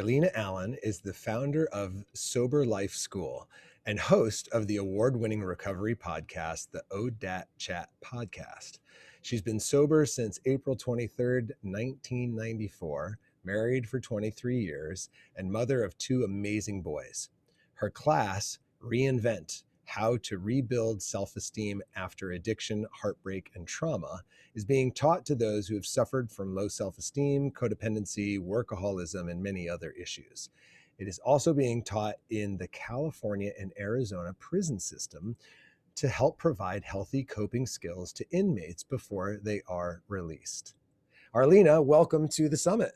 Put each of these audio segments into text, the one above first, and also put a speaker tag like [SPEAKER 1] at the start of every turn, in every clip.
[SPEAKER 1] Arlina Allen is the founder of Sober Life School and host of the award-winning recovery podcast, the Untitled Chat podcast. She's been sober since April 23rd, 1994, married for 23 years, and mother of two amazing boys. Her class, Reinvent: How to Rebuild Self-Esteem After Addiction, Heartbreak, and Trauma, is being taught to those who have suffered from low self-esteem, codependency, workaholism, and many other issues. It is also being taught in the California and Arizona prison system to help provide healthy coping skills to inmates before they are released. Arlina, welcome to the summit.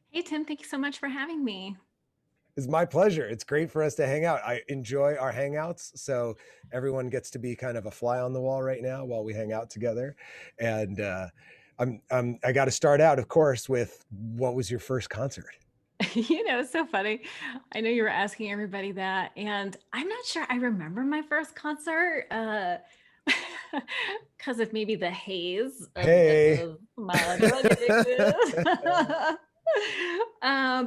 [SPEAKER 2] Hey, Tim, thank you so much for having me.
[SPEAKER 1] It's my pleasure. It's great for us to hang out. I enjoy our hangouts. So everyone gets to be kind of a fly on the wall right now while we hang out together. And I got to start out, of course, with what was your first concert?
[SPEAKER 2] It's so funny. I know you were asking everybody that, and I'm not sure I remember my first concert because of maybe the haze
[SPEAKER 1] Hey.
[SPEAKER 2] of my drug addiction.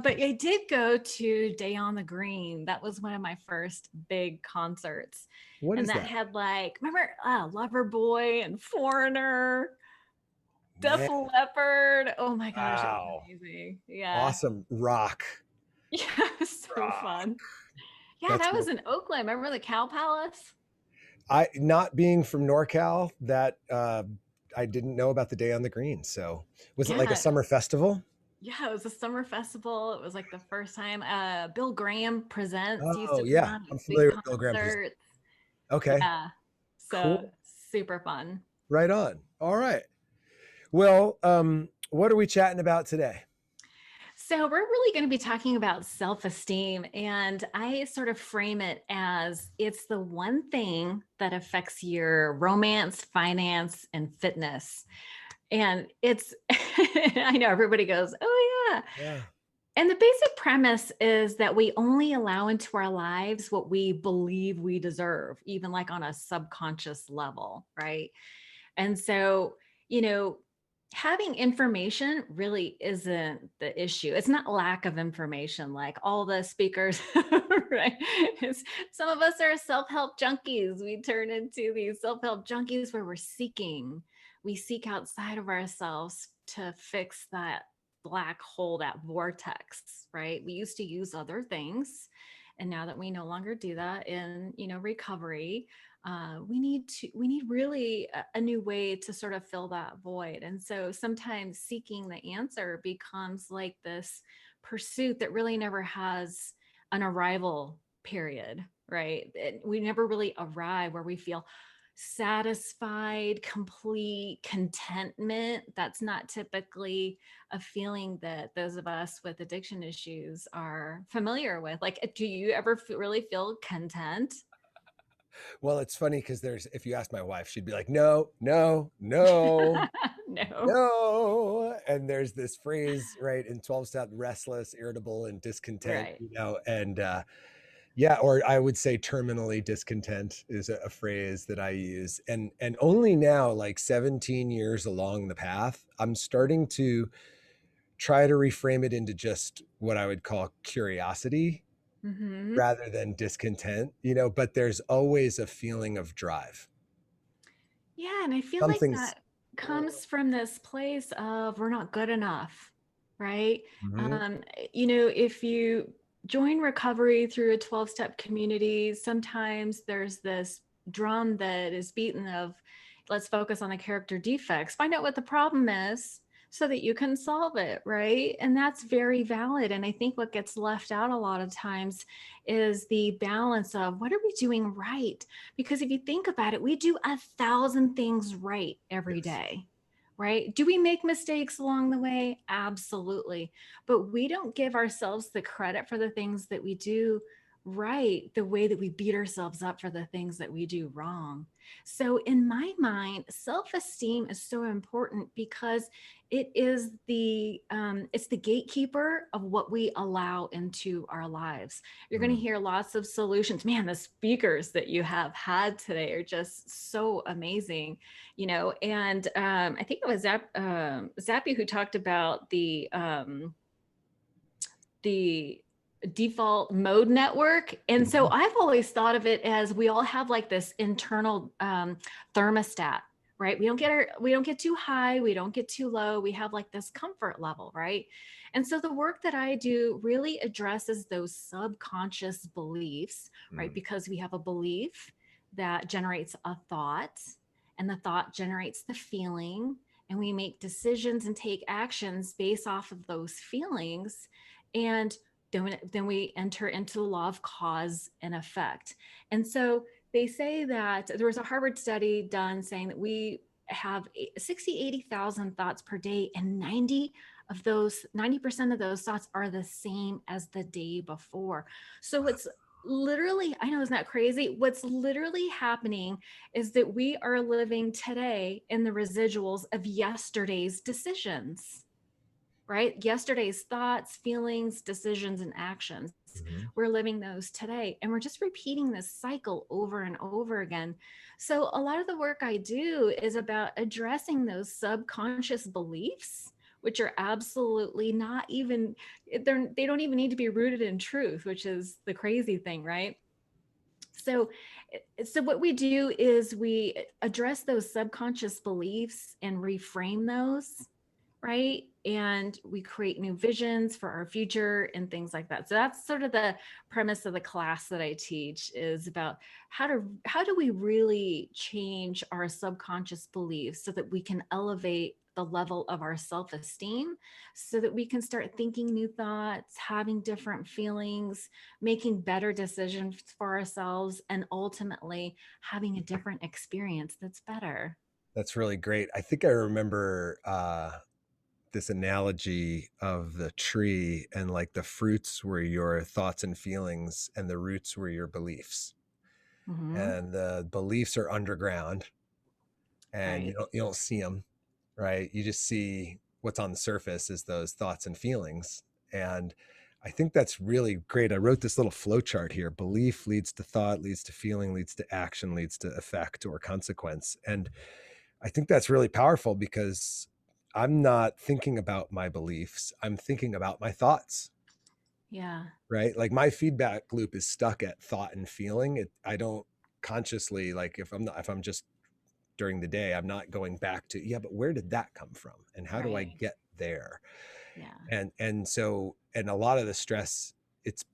[SPEAKER 2] But I did go to Day on the Green. That was one of my first big concerts.
[SPEAKER 1] What
[SPEAKER 2] And
[SPEAKER 1] is
[SPEAKER 2] that
[SPEAKER 1] that?
[SPEAKER 2] had remember Loverboy and Foreigner, Def
[SPEAKER 1] Man,
[SPEAKER 2] Leppard. Oh my gosh, it was
[SPEAKER 1] wow.
[SPEAKER 2] amazing. Yeah.
[SPEAKER 1] Awesome rock.
[SPEAKER 2] Yeah, it was so
[SPEAKER 1] Rock.
[SPEAKER 2] fun. Yeah,
[SPEAKER 1] That's
[SPEAKER 2] that
[SPEAKER 1] my
[SPEAKER 2] was in Oakland. Remember the Cow Palace?
[SPEAKER 1] I not being from NorCal, that I didn't know about the Day on the Green. So was it like a
[SPEAKER 2] Yeah,
[SPEAKER 1] summer festival?
[SPEAKER 2] yeah, it was a summer festival. It was like the first time Bill Graham Presents used
[SPEAKER 1] Oh
[SPEAKER 2] to put
[SPEAKER 1] yeah.
[SPEAKER 2] on
[SPEAKER 1] I'm
[SPEAKER 2] these big
[SPEAKER 1] familiar with Bill Graham.
[SPEAKER 2] concerts.
[SPEAKER 1] Okay.
[SPEAKER 2] Yeah, so
[SPEAKER 1] Cool.
[SPEAKER 2] super fun.
[SPEAKER 1] Right on. All right. Well, what are we chatting about today?
[SPEAKER 2] So we're really going to be talking about self-esteem, and I sort of frame it as it's the one thing that affects your romance, finance, and fitness. And it's, I know everybody goes, oh, yeah.
[SPEAKER 1] Yeah.
[SPEAKER 2] And the basic premise is that we only allow into our lives what we believe we deserve, even like on a subconscious level, right? And so, you know, having information really isn't the issue. It's not lack of information like all the speakers, right? Some of us are self-help junkies. We turn into these self-help junkies where we seek outside of ourselves to fix that black hole, that vortex, right? We used to use other things. And now that we no longer do that in, recovery, we need really a new way to sort of fill that void. And so sometimes seeking the answer becomes like this pursuit that really never has an arrival period, right? We never really arrive where we feel satisfied, complete contentment. That's not typically a feeling that those of us with addiction issues are familiar with. Like, do you ever really feel content?
[SPEAKER 1] Well, it's funny because if you ask my wife, she'd be like, no, no, no,
[SPEAKER 2] No.
[SPEAKER 1] no. And there's this phrase, right, in 12 step: restless, irritable, and discontent,
[SPEAKER 2] Right.
[SPEAKER 1] and yeah, or I would say terminally discontent is a phrase that I use. And only now, like 17 years along the path, I'm starting to try to reframe it into just what I would call curiosity
[SPEAKER 2] Hmm.
[SPEAKER 1] rather than discontent, but there's always a feeling of drive.
[SPEAKER 2] Yeah. And I feel like
[SPEAKER 1] Something's
[SPEAKER 2] that comes from this place of we're not good enough, right?
[SPEAKER 1] Mhm.
[SPEAKER 2] Um, if you join recovery through a 12-step community, sometimes there's this drum that is beaten of let's focus on the character defects, find out what the problem is so that you can solve it, right? And that's very valid. And I think what gets left out a lot of times is the balance of what are we doing right? Because if you think about it, we do 1,000 things right every
[SPEAKER 1] Yes.
[SPEAKER 2] day, right? Do we make mistakes along the way? Absolutely. But we don't give ourselves the credit for the things that we do right the way that we beat ourselves up for the things that we do wrong. So in my mind, self-esteem is so important because it's the gatekeeper of what we allow into our lives. You're going to
[SPEAKER 1] Mm.
[SPEAKER 2] hear lots of solutions. Man, the speakers that you have had today are just so amazing, and I think it was Zappy who talked about the default mode network. And so I've always thought of it as we all have like this internal thermostat, right? We don't get too high, we don't get too low. We have like this comfort level, right? And so the work that I do really addresses those subconscious beliefs, right? Because we have a belief that generates a thought, and the thought generates the feeling, and we make decisions and take actions based off of those feelings. And then we enter into the law of cause and effect. And so they say that there was a Harvard study done saying that we have 60, 80,000 thoughts per day, and 90% of those thoughts are the same as the day before. So it's literally, I know, isn't that crazy? What's literally happening is that we are living today in the residuals of yesterday's decisions, right? Yesterday's thoughts, feelings, decisions, and actions. We're living those today. And we're just repeating this cycle over and over again. So a lot of the work I do is about addressing those subconscious beliefs, which are absolutely not even, they don't even need to be rooted in truth, which is the crazy thing, right? So what we do is we address those subconscious beliefs and reframe those, right? And we create new visions for our future and things like that. So that's sort of the premise of the class that I teach, is about how do we really change our subconscious beliefs so that we can elevate the level of our self-esteem, so that we can start thinking new thoughts, having different feelings, making better decisions for ourselves, and ultimately having a different experience that's better.
[SPEAKER 1] That's really great. I think I remember this analogy of the tree, and like the fruits were your thoughts and feelings and the roots were your beliefs.
[SPEAKER 2] Mm-hmm.
[SPEAKER 1] And the beliefs are underground, and
[SPEAKER 2] Right.
[SPEAKER 1] you don't see them, right? You just see what's on the surface is those thoughts and feelings. And I think that's really great. I wrote this little flow chart here. Belief leads to thought, leads to feeling, leads to action, leads to effect or consequence. And I think that's really powerful, because I'm not thinking about my beliefs, I'm thinking about my thoughts,
[SPEAKER 2] Yeah.
[SPEAKER 1] right? Like my feedback loop is stuck at thought and feeling. I don't consciously, like if I'm just during the day, I'm not going back to, yeah, but where did that come from? And how do I
[SPEAKER 2] Right.
[SPEAKER 1] get there?
[SPEAKER 2] Yeah.
[SPEAKER 1] And a lot of the stress, it's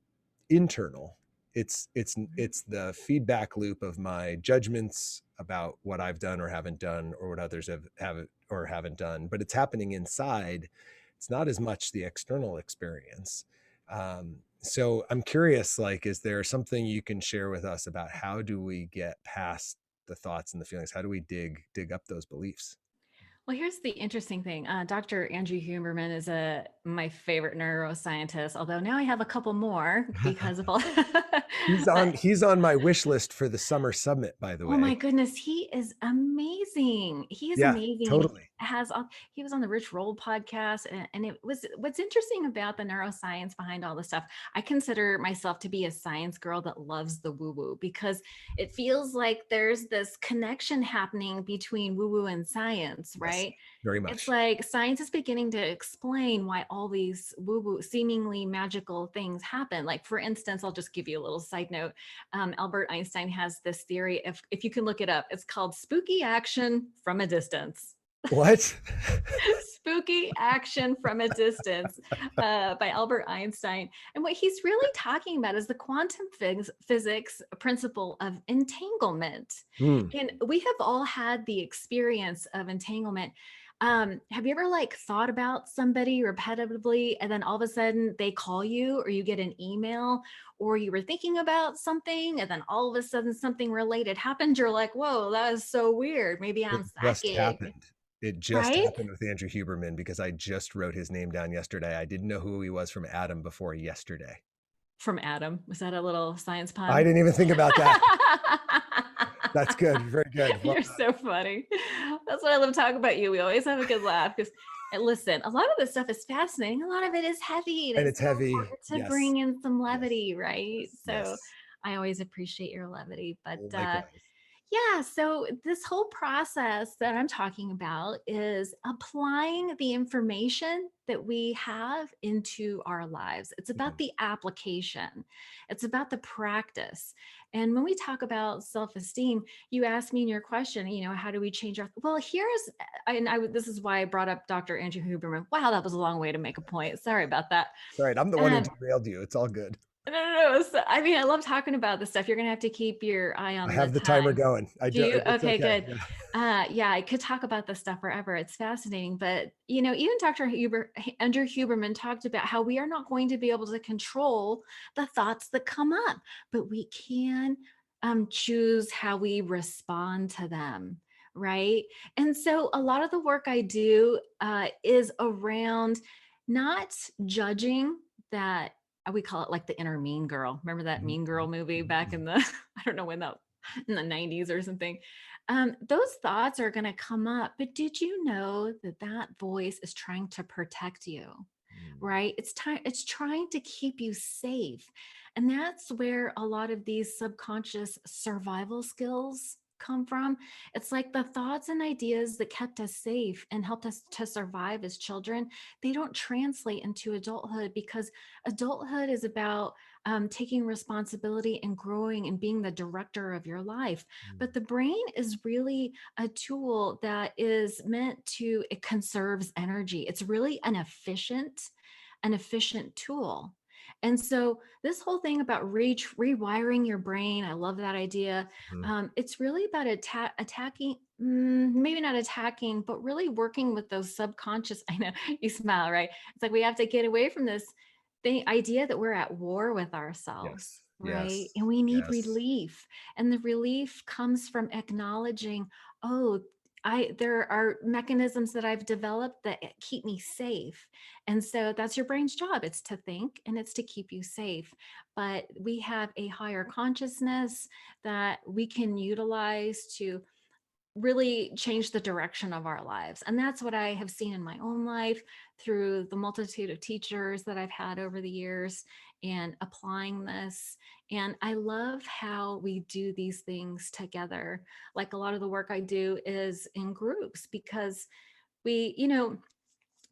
[SPEAKER 1] internal. It's the feedback loop of my judgments about what I've done or haven't done, or what others have or haven't done, but it's happening inside. It's not as much the external experience. So I'm curious, like, is there something you can share with us about how do we get past the thoughts and the feelings? How do we dig up those beliefs?
[SPEAKER 2] Well, here's the interesting thing. Dr. Andrew Huberman is my favorite neuroscientist, although now I have a couple more because of all. But
[SPEAKER 1] He's on my wish list for the summer summit, by the
[SPEAKER 2] oh my
[SPEAKER 1] way.
[SPEAKER 2] goodness, he is amazing. He is
[SPEAKER 1] Yeah,
[SPEAKER 2] amazing.
[SPEAKER 1] totally.
[SPEAKER 2] He was on the Rich Roll podcast, and it was, what's interesting about the neuroscience behind all this stuff. I consider myself to be a science girl that loves the woo woo, because it feels like there's this connection happening between woo woo and science,
[SPEAKER 1] Yes,
[SPEAKER 2] right?
[SPEAKER 1] very
[SPEAKER 2] It's
[SPEAKER 1] much.
[SPEAKER 2] like science is beginning to explain why all these woo woo, seemingly magical things happen. Like, for instance, I'll just give you a little side note. Albert Einstein has this theory. If you can look it up, it's called spooky action from a distance.
[SPEAKER 1] What?
[SPEAKER 2] Spooky action from a distance, by Albert Einstein. And what he's really talking about is the quantum physics principle of entanglement.
[SPEAKER 1] Hmm.
[SPEAKER 2] And we have all had the experience of entanglement. Have you ever like thought about somebody repetitively, and then all of a sudden they call you, or you get an email, or you were thinking about something and then all of a sudden something related happened? You're like, whoa, that is so weird. Maybe
[SPEAKER 1] It
[SPEAKER 2] I'm
[SPEAKER 1] just
[SPEAKER 2] psychic,
[SPEAKER 1] happened. It just
[SPEAKER 2] right?
[SPEAKER 1] happened with Andrew Huberman, because I just wrote his name down yesterday. I didn't know who he was from Adam before yesterday.
[SPEAKER 2] From Adam. Was that a little science
[SPEAKER 1] I
[SPEAKER 2] pun?
[SPEAKER 1] didn't even think about that. That's good. Very good. Well
[SPEAKER 2] You're
[SPEAKER 1] done.
[SPEAKER 2] so funny. That's what I love talking about you. We always have a good laugh because, and listen, a lot of this stuff is fascinating. A lot of it is heavy, and
[SPEAKER 1] And
[SPEAKER 2] it's
[SPEAKER 1] it's
[SPEAKER 2] so
[SPEAKER 1] heavy.
[SPEAKER 2] important to
[SPEAKER 1] Yes.
[SPEAKER 2] bring in some
[SPEAKER 1] Yes.
[SPEAKER 2] levity, right?
[SPEAKER 1] Yes.
[SPEAKER 2] So
[SPEAKER 1] Yes.
[SPEAKER 2] I always appreciate your levity. But
[SPEAKER 1] Likewise.
[SPEAKER 2] Yeah, so this whole process that I'm talking about is applying the information that we have into our lives. It's about
[SPEAKER 1] Mhm.
[SPEAKER 2] the application, it's about the practice. And when we talk about self esteem, you asked me in your question, how do we change our. Well, here's, this is why I brought up Dr. Andrew Huberman. Wow, that was a long way to make a point. Sorry about that.
[SPEAKER 1] It's all right. I'm the one who
[SPEAKER 2] Um,
[SPEAKER 1] derailed you. It's all good.
[SPEAKER 2] no. So, I mean, I love talking about this stuff. You're gonna have to keep your eye
[SPEAKER 1] I
[SPEAKER 2] on the
[SPEAKER 1] have the timer
[SPEAKER 2] time.
[SPEAKER 1] going. I
[SPEAKER 2] Do
[SPEAKER 1] do.
[SPEAKER 2] you?
[SPEAKER 1] It's
[SPEAKER 2] Okay,
[SPEAKER 1] okay.
[SPEAKER 2] good.
[SPEAKER 1] Yeah.
[SPEAKER 2] Yeah, I could talk about this stuff forever. It's fascinating, but even Dr. Andrew Huberman talked about how we are not going to be able to control the thoughts that come up, but we can choose how we respond to them, right? And so, a lot of the work I do is around not judging that. We call it like the inner mean girl. Remember that
[SPEAKER 1] Mhm,
[SPEAKER 2] Mean Girl
[SPEAKER 1] mhm,
[SPEAKER 2] movie
[SPEAKER 1] mhm,
[SPEAKER 2] back in
[SPEAKER 1] mhm.
[SPEAKER 2] the I don't know when that, in the 90s or something. Those thoughts are going to come up, but did you know that that voice is trying to protect you?
[SPEAKER 1] Mm.
[SPEAKER 2] Right? It's trying to keep you safe. And that's where a lot of these subconscious survival skills come from. It's like the thoughts and ideas that kept us safe and helped us to survive as children, they don't translate into adulthood, because adulthood is about taking responsibility and growing and being the director of your life.
[SPEAKER 1] Mm.
[SPEAKER 2] But the brain is really a tool that is meant to, it conserves energy. It's really an efficient tool. And so this whole thing about rewiring your brain, I love that idea.
[SPEAKER 1] Mhm.
[SPEAKER 2] It's really about attacking, maybe not attacking, but really working with those subconscious. I know you smile, right? It's like we have to get away from this the idea that we're at war with ourselves,
[SPEAKER 1] Yes.
[SPEAKER 2] right?
[SPEAKER 1] Yes.
[SPEAKER 2] And we need
[SPEAKER 1] Yes.
[SPEAKER 2] relief. And the relief comes from acknowledging, oh, there are mechanisms that I've developed that keep me safe. And so that's your brain's job. It's to think and it's to keep you safe. But we have a higher consciousness that we can utilize to really change the direction of our lives. And that's what I have seen in my own life through the multitude of teachers that I've had over the years and applying this. And I love how we do these things together. Like a lot of the work I do is in groups, because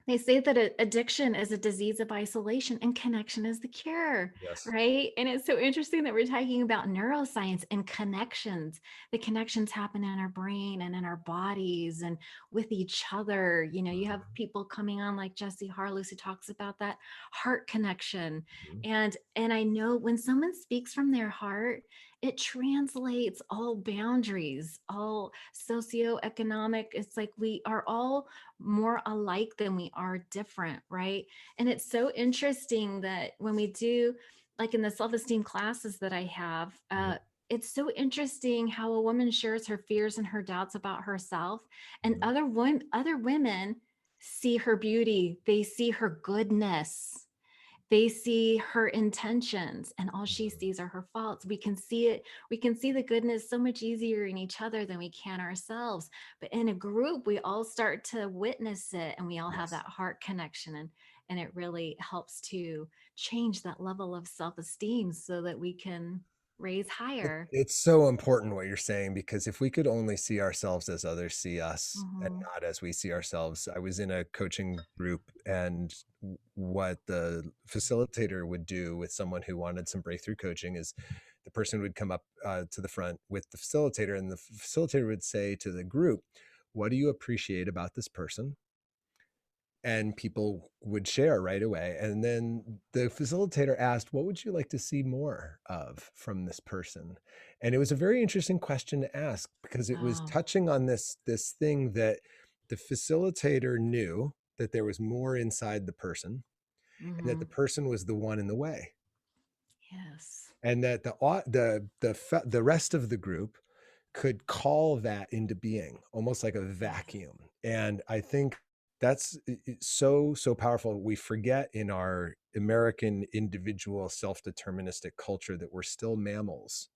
[SPEAKER 2] they say that addiction is a disease of isolation and connection is the cure,
[SPEAKER 1] Yes.
[SPEAKER 2] right? And it's so interesting that we're talking about neuroscience and connections. The connections happen in our brain and in our bodies and with each other. You have
[SPEAKER 1] Mhm,
[SPEAKER 2] people coming on like Jesse Harlow who talks about that heart connection.
[SPEAKER 1] mhm.
[SPEAKER 2] And I know when someone speaks from their heart, it translates all boundaries, all socioeconomic. It's like we are all more alike than we are different, right? And it's so interesting that when we do, like in the self-esteem classes that I have,
[SPEAKER 1] Mhm,
[SPEAKER 2] it's so interesting how a woman shares her fears and her doubts about herself, and
[SPEAKER 1] mhm.
[SPEAKER 2] other women see her beauty, they see her goodness, they see her intentions, and all she
[SPEAKER 1] Mhm.
[SPEAKER 2] sees are her faults. We can see it. We can see the goodness so much easier in each other than we can ourselves. But in a group, we all start to witness it and we all have
[SPEAKER 1] Yes.
[SPEAKER 2] that heart connection. And it really helps to change that level of self-esteem so that we can raise higher.
[SPEAKER 1] It's so important what you're saying, because if we could only see ourselves as others see us and
[SPEAKER 2] Hmm.
[SPEAKER 1] not as we see ourselves. I was in a coaching group, and what the facilitator would do with someone who wanted some breakthrough coaching is the person would come up to the front with the facilitator, and the facilitator would say to the group, "What do you appreciate about this person?" And people would share right away. And then the facilitator asked, "What would you like to see more of from this person?" And it was a very interesting question to ask, because it was
[SPEAKER 2] Oh,
[SPEAKER 1] touching on this thing that the facilitator knew that there was more inside the person, and that the
[SPEAKER 2] hmm,
[SPEAKER 1] person was the one in the way,
[SPEAKER 2] yes.
[SPEAKER 1] and that the rest of the group could call that into being, almost like a
[SPEAKER 2] Yes.
[SPEAKER 1] vacuum. And I think that's so powerful. We forget in our American individual self-deterministic culture that we're still mammals,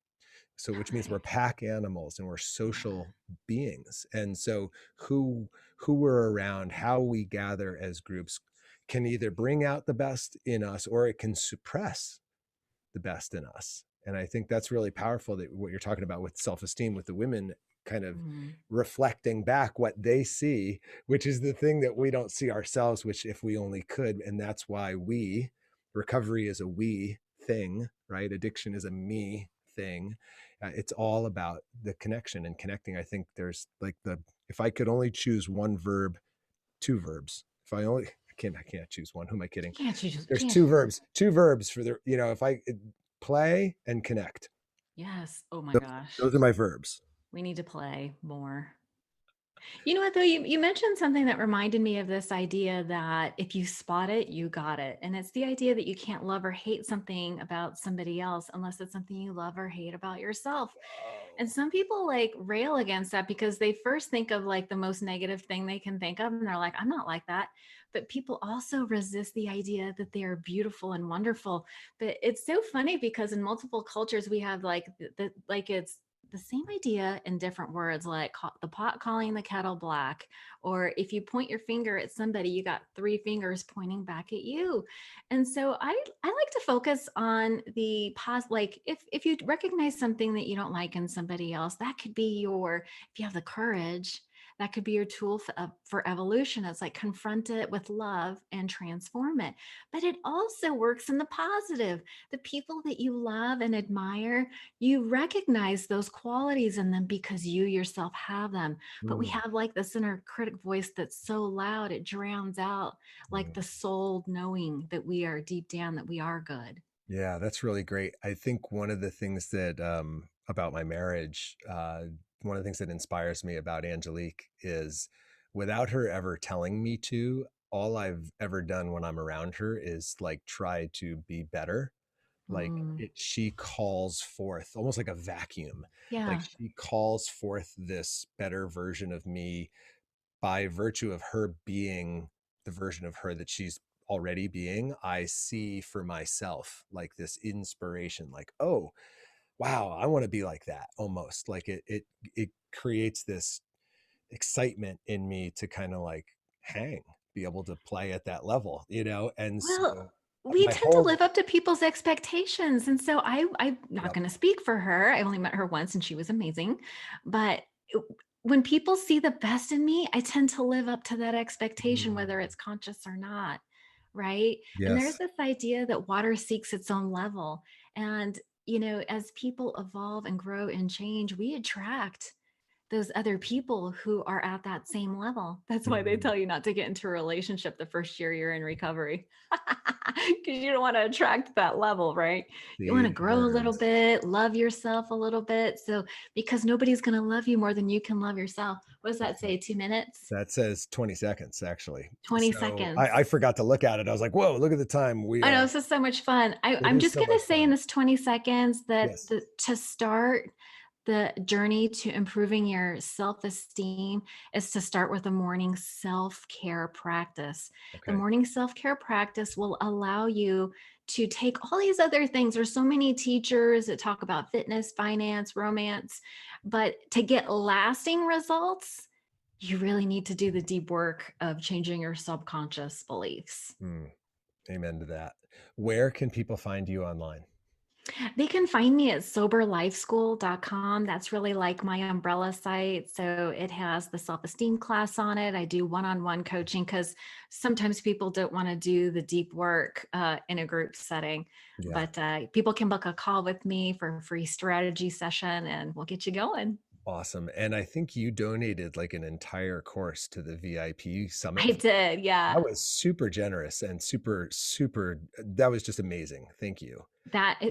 [SPEAKER 1] so which means we're
[SPEAKER 2] Right.
[SPEAKER 1] pack animals and we're
[SPEAKER 2] Yeah.
[SPEAKER 1] social beings. And so who who we're around, how we gather as groups, can either bring out the best in us or it can suppress the best in us. And I think that's really powerful, that what you're talking about with self-esteem, with the women kind of
[SPEAKER 2] Mhm.
[SPEAKER 1] reflecting back what they see, which is the thing that we don't see ourselves, which if we only could. And that's why recovery is a we thing, right? Addiction is a me thing. It's all about the connection and connecting. I think there's like if I could only choose one verb, two verbs. If I only, I can't choose one. Who am I kidding?
[SPEAKER 2] Can't you just
[SPEAKER 1] There's
[SPEAKER 2] can't you
[SPEAKER 1] two verbs for the, if I play and connect,
[SPEAKER 2] Yes. Oh my
[SPEAKER 1] those,
[SPEAKER 2] gosh.
[SPEAKER 1] those are my verbs.
[SPEAKER 2] We need to play more. You know what, though? You mentioned something that reminded me of this idea that if you spot it, you got it. And it's the idea that you can't love or hate something about somebody else unless it's something you love or hate about yourself. And
[SPEAKER 1] Oh.
[SPEAKER 2] some people like rail against that because they first think of like the most negative thing they can think of. And they're like, I'm not like that. But people also resist the idea that they are beautiful and wonderful. But it's so funny because in multiple cultures, we have like like it's the same idea in different words, like the pot calling the kettle black, or if you point your finger at somebody, you got three fingers pointing back at you. And so I like to focus on the pause. Like if you recognize something that you don't like in somebody else, that could be if you have the courage, that could be your tool for evolution. It's like confront it with love and transform it. But it also works in the positive. The people that you love and admire, you recognize those qualities in them because you yourself have them. But we
[SPEAKER 1] Mm,
[SPEAKER 2] have like this inner critic voice that's so loud, it drowns out like
[SPEAKER 1] mm.
[SPEAKER 2] the soul knowing that we are deep down, that we are good.
[SPEAKER 1] Yeah, that's really great. I think one of the things that about my marriage, one of the things that inspires me about Angelique is, without her ever telling me to, all I've ever done when I'm around her is like try to be better. Like
[SPEAKER 2] Mm,
[SPEAKER 1] she calls forth almost like a vacuum. Like
[SPEAKER 2] yeah.
[SPEAKER 1] she calls forth this better version of me by virtue of her being the version of her that she's already being. I see for myself like this inspiration, like, oh, wow, I want to be like that, almost like it creates this excitement in me to kind of like be able to play at that level, and
[SPEAKER 2] Well,
[SPEAKER 1] so
[SPEAKER 2] we
[SPEAKER 1] my
[SPEAKER 2] tend to
[SPEAKER 1] whole
[SPEAKER 2] live up to people's expectations. And so I'm not
[SPEAKER 1] yep.
[SPEAKER 2] going to speak for her. I only met her once and she was amazing. But when people see the best in me, I tend to live up to that expectation, whether
[SPEAKER 1] Mm,
[SPEAKER 2] it's conscious or not. Right. And there's
[SPEAKER 1] yes.
[SPEAKER 2] this idea that water seeks its own level. And, as people evolve and grow and change, we attract those other people who are at that same level. That's why they
[SPEAKER 1] Mm,
[SPEAKER 2] tell you not to get into a relationship the first year you're in recovery. Because you don't want to attract that level, right? You want
[SPEAKER 1] see,
[SPEAKER 2] to grow a little
[SPEAKER 1] words.
[SPEAKER 2] bit, love yourself a little bit. So, because nobody's going to love you more than you can love yourself. What does that say? 2 minutes?
[SPEAKER 1] That says 20 seconds, actually.
[SPEAKER 2] 20
[SPEAKER 1] So
[SPEAKER 2] seconds.
[SPEAKER 1] I forgot to look at it. I was like, whoa, look at the time. We
[SPEAKER 2] I know
[SPEAKER 1] are,
[SPEAKER 2] this is so much fun.
[SPEAKER 1] it
[SPEAKER 2] I'm
[SPEAKER 1] is
[SPEAKER 2] just
[SPEAKER 1] so
[SPEAKER 2] going to
[SPEAKER 1] much
[SPEAKER 2] say in
[SPEAKER 1] fun.
[SPEAKER 2] this 20 seconds that
[SPEAKER 1] Yes.
[SPEAKER 2] to start the journey to improving your self esteem is to start with a morning self care practice. The
[SPEAKER 1] Okay.
[SPEAKER 2] morning self care practice will allow you to take all these other things. There's so many teachers that talk about fitness, finance, romance, but to get lasting results, you really need to do the deep work of changing your subconscious beliefs.
[SPEAKER 1] Mm, amen to that. Where can people find you online?
[SPEAKER 2] They can find me at soberlifeschool.com. That's really like my umbrella site. So it has the self esteem class on it. I do one on one coaching because sometimes people don't want to do the deep work in a group setting.
[SPEAKER 1] Yeah.
[SPEAKER 2] But people can book a call with me for a free strategy session and we'll get you going.
[SPEAKER 1] Awesome. And I think you donated like an entire course to the VIP summit.
[SPEAKER 2] I did. Yeah.
[SPEAKER 1] That was super generous and super, super, that was just amazing. Thank you.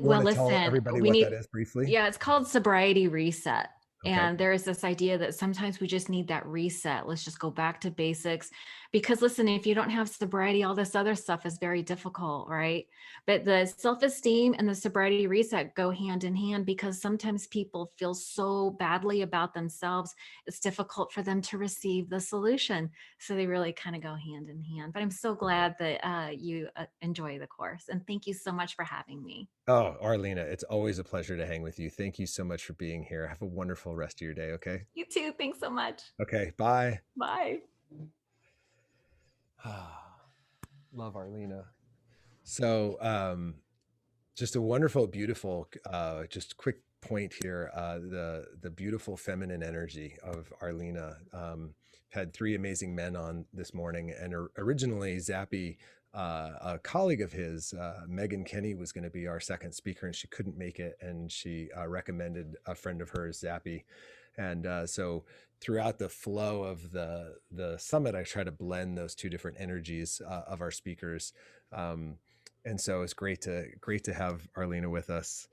[SPEAKER 1] You
[SPEAKER 2] Well,
[SPEAKER 1] want to tell
[SPEAKER 2] listen,
[SPEAKER 1] everybody
[SPEAKER 2] we
[SPEAKER 1] what that
[SPEAKER 2] need,
[SPEAKER 1] is briefly?
[SPEAKER 2] yeah, it's called sobriety reset.
[SPEAKER 1] Okay.
[SPEAKER 2] And there's this idea that sometimes we just need that reset. Let's just go back to basics. Because listen, if you don't have sobriety, all this other stuff is very difficult, right? But the self esteem and the sobriety reset go hand in hand because sometimes people feel so badly about themselves, it's difficult for them to receive the solution. So they really kind of go hand in hand. But I'm so glad that you enjoy the course. And thank you so much for having me.
[SPEAKER 1] Oh, Arlina, it's always a pleasure to hang with you. Thank you so much for being here. Have a wonderful rest of your day. Okay.
[SPEAKER 2] You too. Thanks so much.
[SPEAKER 1] Okay. Bye.
[SPEAKER 2] Bye.
[SPEAKER 1] Love Arlina. So, Just a wonderful, beautiful, just quick point here. The beautiful feminine energy of Arlina. Had three amazing men on this morning, and originally Zappy, a colleague of his, Megan Kenny, was going to be our second speaker, and she couldn't make it, and she recommended a friend of hers, Zappy, and so throughout the flow of the summit, I try to blend those two different energies of our speakers. And so it's great to have Arlina with us.